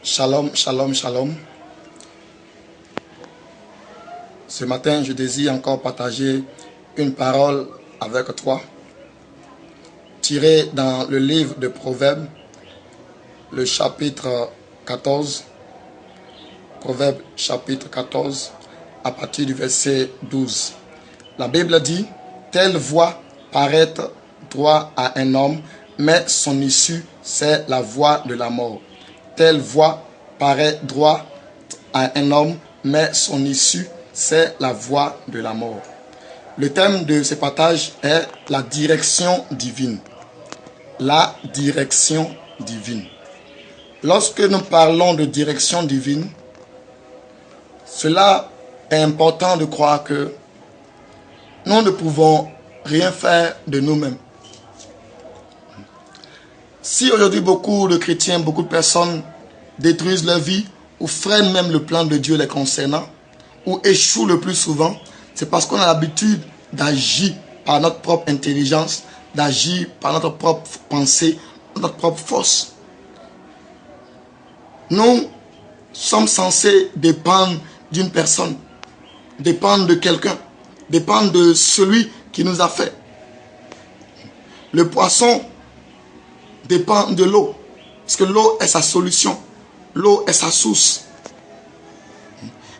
Shalom, shalom, shalom. Ce matin, je désire encore partager une parole avec toi, tirée dans le livre de Proverbes, le chapitre 14. Proverbes chapitre 14, à partir du verset 12. La Bible dit, « Telle voie paraît droit à un homme, mais son issue, c'est la voie de la mort. Telle voie paraît droit à un homme, mais son issue, c'est la voie de la mort. » Le thème de ce partage est la direction divine. La direction divine. Lorsque nous parlons de direction divine, cela est important de croire que nous ne pouvons rien faire de nous-mêmes. Si aujourd'hui beaucoup de chrétiens, beaucoup de personnes détruisent leur vie ou freinent même le plan de Dieu les concernant, ou échouent le plus souvent, c'est parce qu'on a l'habitude d'agir par notre propre intelligence, d'agir par notre propre pensée, notre propre force. Nous sommes censés dépendre d'une personne, dépendre de quelqu'un, dépendre de celui qui nous a fait. Le poisson dépend de l'eau, parce que l'eau est sa solution, l'eau est sa source.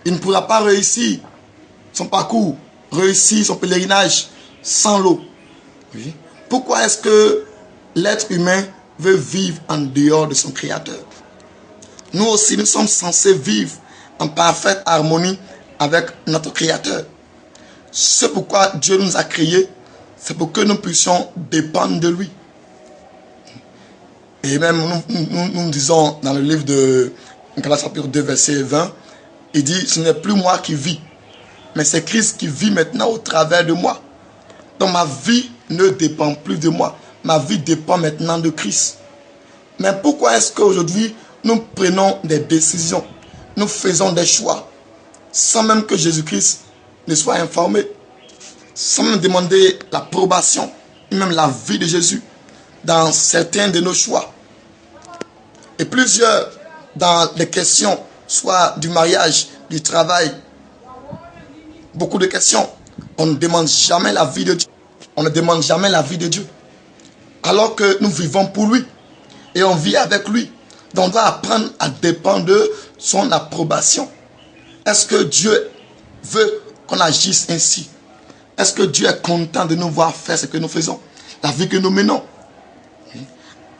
Il ne pourra pas réussir son parcours, réussir son pèlerinage sans l'eau. Oui. Pourquoi est-ce que l'être humain veut vivre en dehors de son Créateur? Nous aussi, nous sommes censés vivre en parfaite harmonie avec notre Créateur. C'est pourquoi Dieu nous a créés, c'est pour que nous puissions dépendre de lui. Et même nous disons dans le livre de Galates chapitre 2 verset 20, il dit, ce n'est plus moi qui vis, mais c'est Christ qui vit maintenant au travers de moi. Donc ma vie ne dépend plus de moi, ma vie dépend maintenant de Christ. Mais pourquoi est-ce qu'aujourd'hui nous prenons des décisions, nous faisons des choix, sans même que Jésus-Christ ne soit informé, sans même demander l'approbation, même la vie de Jésus, dans certains de nos choix. Et plusieurs dans les questions, soit du mariage, du travail, beaucoup de questions, on ne demande jamais la vie de Dieu. On ne demande jamais la vie de Dieu. Alors que nous vivons pour lui et on vit avec lui. Donc on doit apprendre à dépendre de son approbation. Est-ce que Dieu veut qu'on agisse ainsi? Est-ce que Dieu est content de nous voir faire ce que nous faisons? La vie que nous menons.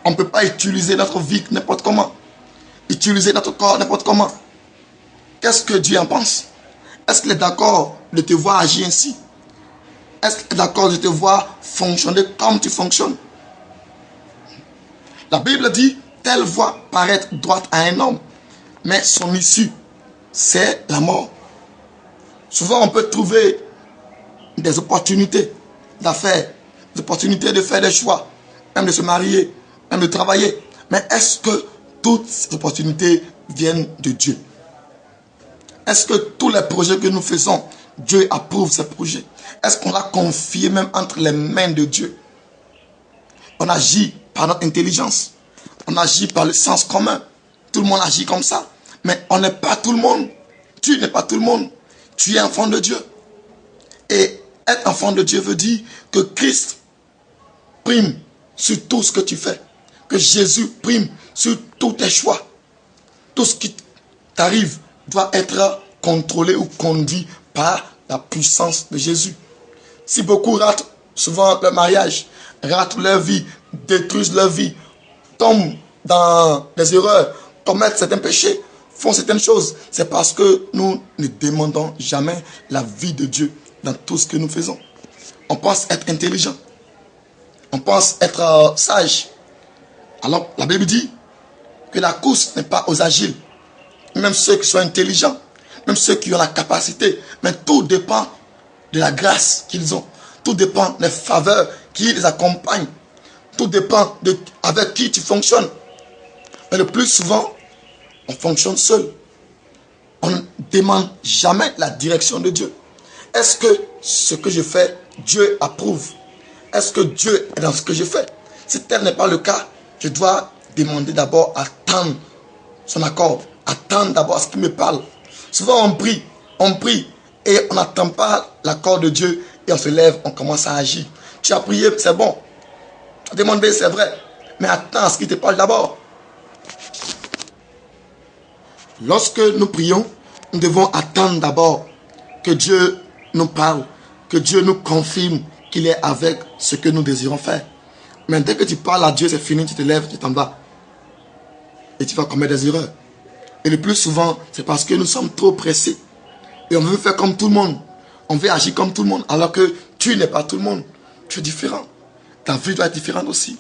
On ne peut pas utiliser notre vie n'importe comment. Utiliser notre corps n'importe comment. Qu'est-ce que Dieu en pense? Est-ce qu'il est d'accord de te voir agir ainsi? Est-ce qu'il est d'accord de te voir fonctionner comme tu fonctionnes? La Bible dit, telle voie paraît droite à un homme, mais son issue, c'est la mort. Souvent, on peut trouver des opportunités d'affaires, des opportunités de faire des choix, même de se marier, même de travailler. Mais est-ce que toutes ces opportunités viennent de Dieu? Est-ce que tous les projets que nous faisons, Dieu approuve ces projets? Est-ce qu'on l'a confié même entre les mains de Dieu? On agit par notre intelligence. On agit par le sens commun. Tout le monde agit comme ça. Mais on n'est pas tout le monde. Tu n'es pas tout le monde. Tu es enfant de Dieu. Et être enfant de Dieu veut dire que Christ prime sur tout ce que tu fais. Que Jésus prime sur tous tes choix. Tout ce qui t'arrive doit être contrôlé ou conduit par la puissance de Jésus. Si beaucoup ratent souvent leur mariage, ratent leur vie, détruisent leur vie, tombent dans des erreurs, commettent certains péchés, font certaines choses, c'est parce que nous ne demandons jamais la vie de Dieu dans tout ce que nous faisons. On pense être intelligent. On pense être sage. Alors la Bible dit que la course n'est pas aux agiles. Même ceux qui sont intelligents, même ceux qui ont la capacité, mais tout dépend de la grâce qu'ils ont. Tout dépend des faveurs qui les accompagnent. Tout dépend de avec qui tu fonctionnes. Mais le plus souvent, on fonctionne seul. On ne demande jamais la direction de Dieu. Est-ce que ce que je fais, Dieu approuve? Est-ce que Dieu est dans ce que je fais? Si tel n'est pas le cas, je dois demander d'abord à attendre son accord. Attendre d'abord ce qu'il me parle. Souvent on prie et on n'attend pas l'accord de Dieu et on se lève, on commence à agir. Tu as prié, c'est bon. Tu as demandé, c'est vrai. Mais attends ce qu'il te parle d'abord. Lorsque nous prions, nous devons attendre d'abord que Dieu nous parle, que Dieu nous confirme qu'il est avec ce que nous désirons faire. Mais dès que tu parles à Dieu, c'est fini, tu te lèves, tu t'en vas. Et tu vas commettre des erreurs. Et le plus souvent, c'est parce que nous sommes trop pressés. Et on veut faire comme tout le monde. On veut agir comme tout le monde. Alors que tu n'es pas tout le monde. Tu es différent. Ta vie doit être différente aussi.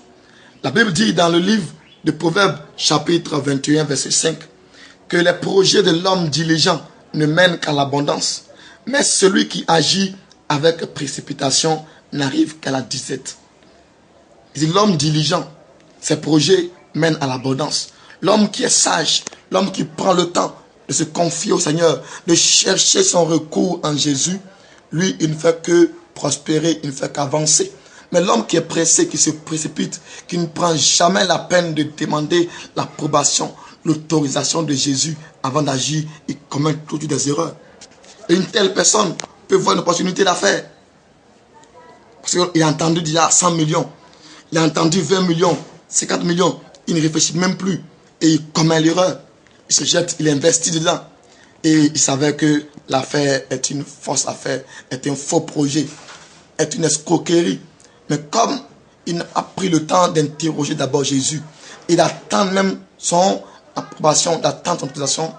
La Bible dit dans le livre de Proverbes, chapitre 21, verset 5, que les projets de l'homme diligent ne mènent qu'à l'abondance. Mais celui qui agit avec précipitation n'arrive qu'à la disette. L'homme diligent, ses projets mènent à l'abondance. L'homme qui est sage, l'homme qui prend le temps de se confier au Seigneur, de chercher son recours en Jésus, lui, il ne fait que prospérer, il ne fait qu'avancer. Mais l'homme qui est pressé, qui se précipite, qui ne prend jamais la peine de demander l'approbation, l'autorisation de Jésus avant d'agir, il commet toujours des erreurs. Et une telle personne peut voir une opportunité d'affaires. Parce qu'il a entendu déjà 100 millions, il a entendu 20 millions, 50 millions, il ne réfléchit même plus. Et il commet l'erreur. Il se jette, il investit dedans. Et il savait que l'affaire est une fausse affaire, est un faux projet, est une escroquerie. Mais comme il n'a pas pris le temps d'interroger d'abord Jésus, et d'attendre même son approbation, d'attendre son autorisation,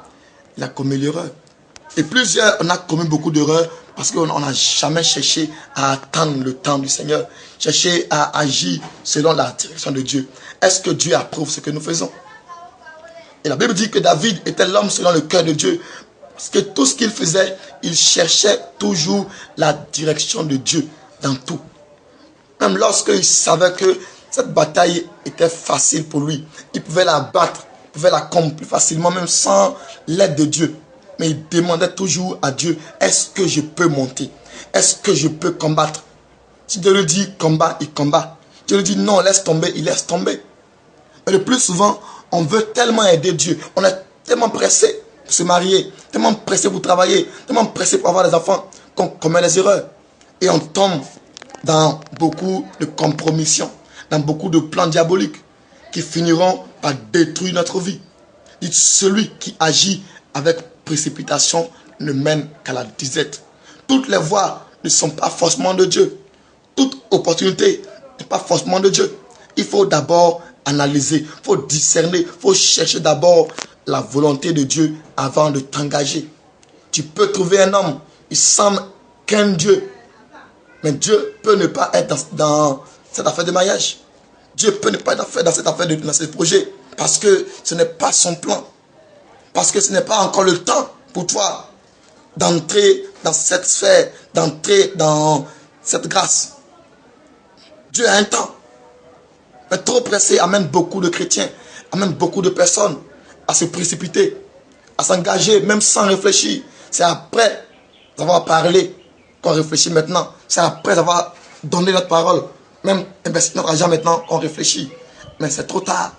il a commis l'erreur. Et plusieurs, on a commis beaucoup d'erreurs parce qu'on n'a jamais cherché à attendre le temps du Seigneur, chercher à agir selon la direction de Dieu. Est-ce que Dieu approuve ce que nous faisons? Et la Bible dit que David était l'homme selon le cœur de Dieu. Parce que tout ce qu'il faisait, il cherchait toujours la direction de Dieu dans tout. Même lorsqu'il savait que cette bataille était facile pour lui, il pouvait la battre, il pouvait la combattre plus facilement, même sans l'aide de Dieu. Mais il demandait toujours à Dieu, est-ce que je peux monter? Est-ce que je peux combattre? Si Dieu lui dit combat, il combat. Dieu lui dit non, laisse tomber, il laisse tomber. Mais le plus souvent, on veut tellement aider Dieu. On est tellement pressé pour se marier, tellement pressé pour travailler, tellement pressé pour avoir des enfants qu'on commet des erreurs. Et on tombe dans beaucoup de compromissions, dans beaucoup de plans diaboliques qui finiront par détruire notre vie. Dites, celui qui agit avec précipitation ne mène qu'à la disette. Toutes les voies ne sont pas forcément de Dieu. Toute opportunité n'est pas forcément de Dieu. Il faut d'abord analyser, il faut discerner, il faut chercher d'abord la volonté de Dieu avant de t'engager. Tu peux trouver un homme, il semble qu'un Dieu, mais Dieu peut ne pas être dans cette affaire de mariage. Dieu peut ne pas être dans cette affaire, dans ce projet, parce que ce n'est pas son plan. Parce que ce n'est pas encore le temps pour toi d'entrer dans cette sphère, d'entrer dans cette grâce. Dieu a un temps. Mais trop pressé amène beaucoup de chrétiens, amène beaucoup de personnes à se précipiter, à s'engager, même sans réfléchir. C'est après avoir parlé qu'on réfléchit maintenant. C'est après avoir donné notre parole, même investi notre argent maintenant qu'on réfléchit. Mais c'est trop tard.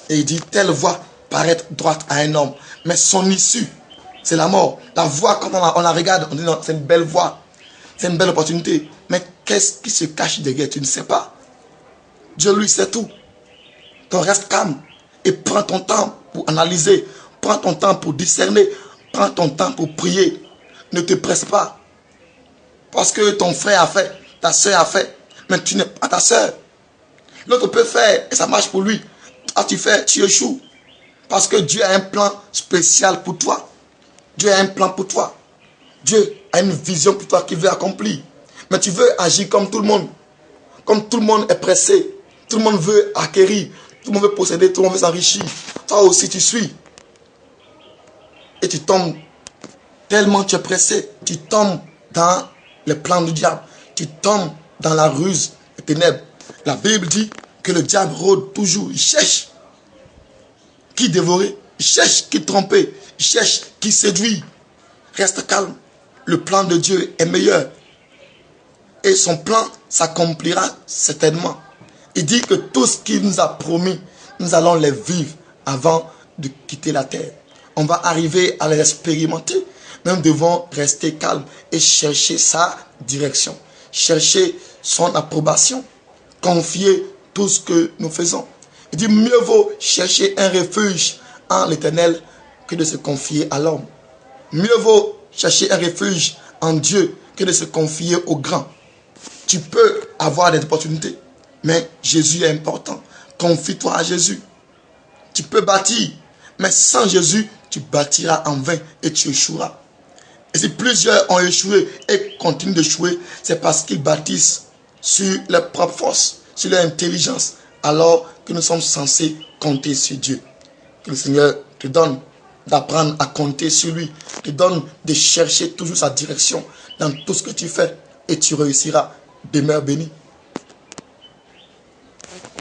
Et il dit, telle voie paraît droite à un homme, mais son issue, c'est la mort. La voie, quand on la regarde, on dit non, c'est une belle voie, c'est une belle opportunité. Mais qu'est-ce qui se cache derrière? Tu ne sais pas. Dieu, lui, sait tout. Donc reste calme et prends ton temps pour analyser, prends ton temps pour discerner, prends ton temps pour prier. Ne te presse pas. Parce que ton frère a fait, ta soeur a fait, mais tu n'es pas ta soeur. L'autre peut faire et ça marche pour lui. Toi, tu fais, tu échoues. Parce que Dieu a un plan spécial pour toi. Dieu a un plan pour toi. Dieu a une vision pour toi qu'il veut accomplir. Mais tu veux agir comme tout le monde. Comme tout le monde est pressé. Tout le monde veut acquérir. Tout le monde veut posséder. Tout le monde veut s'enrichir. Toi aussi tu suis. Et tu tombes. Tellement tu es pressé. Tu tombes dans les plans du diable. Tu tombes dans la ruse des ténèbres. La Bible dit que le diable rôde toujours. Il cherche qui dévorer. Il cherche qui tromper. Il cherche qui séduire. Reste calme. Le plan de Dieu est meilleur. Et son plan s'accomplira certainement. Il dit que tout ce qu'il nous a promis, nous allons les vivre avant de quitter la terre. On va arriver à l'expérimenter. Mais nous devons rester calmes et chercher sa direction. Chercher son approbation. Confier tout ce que nous faisons. Il dit, mieux vaut chercher un refuge en l'Éternel que de se confier à l'homme. Mieux vaut chercher un refuge en Dieu que de se confier aux grands. Tu peux avoir des opportunités, mais Jésus est important. Confie-toi à Jésus. Tu peux bâtir, mais sans Jésus, tu bâtiras en vain et tu échoueras. Et si plusieurs ont échoué et continuent d'échouer, c'est parce qu'ils bâtissent sur leur propre force, sur leur intelligence, alors que nous sommes censés compter sur Dieu. Que le Seigneur te donne d'apprendre à compter sur lui, te donne de chercher toujours sa direction dans tout ce que tu fais et tu réussiras. Demeure béni.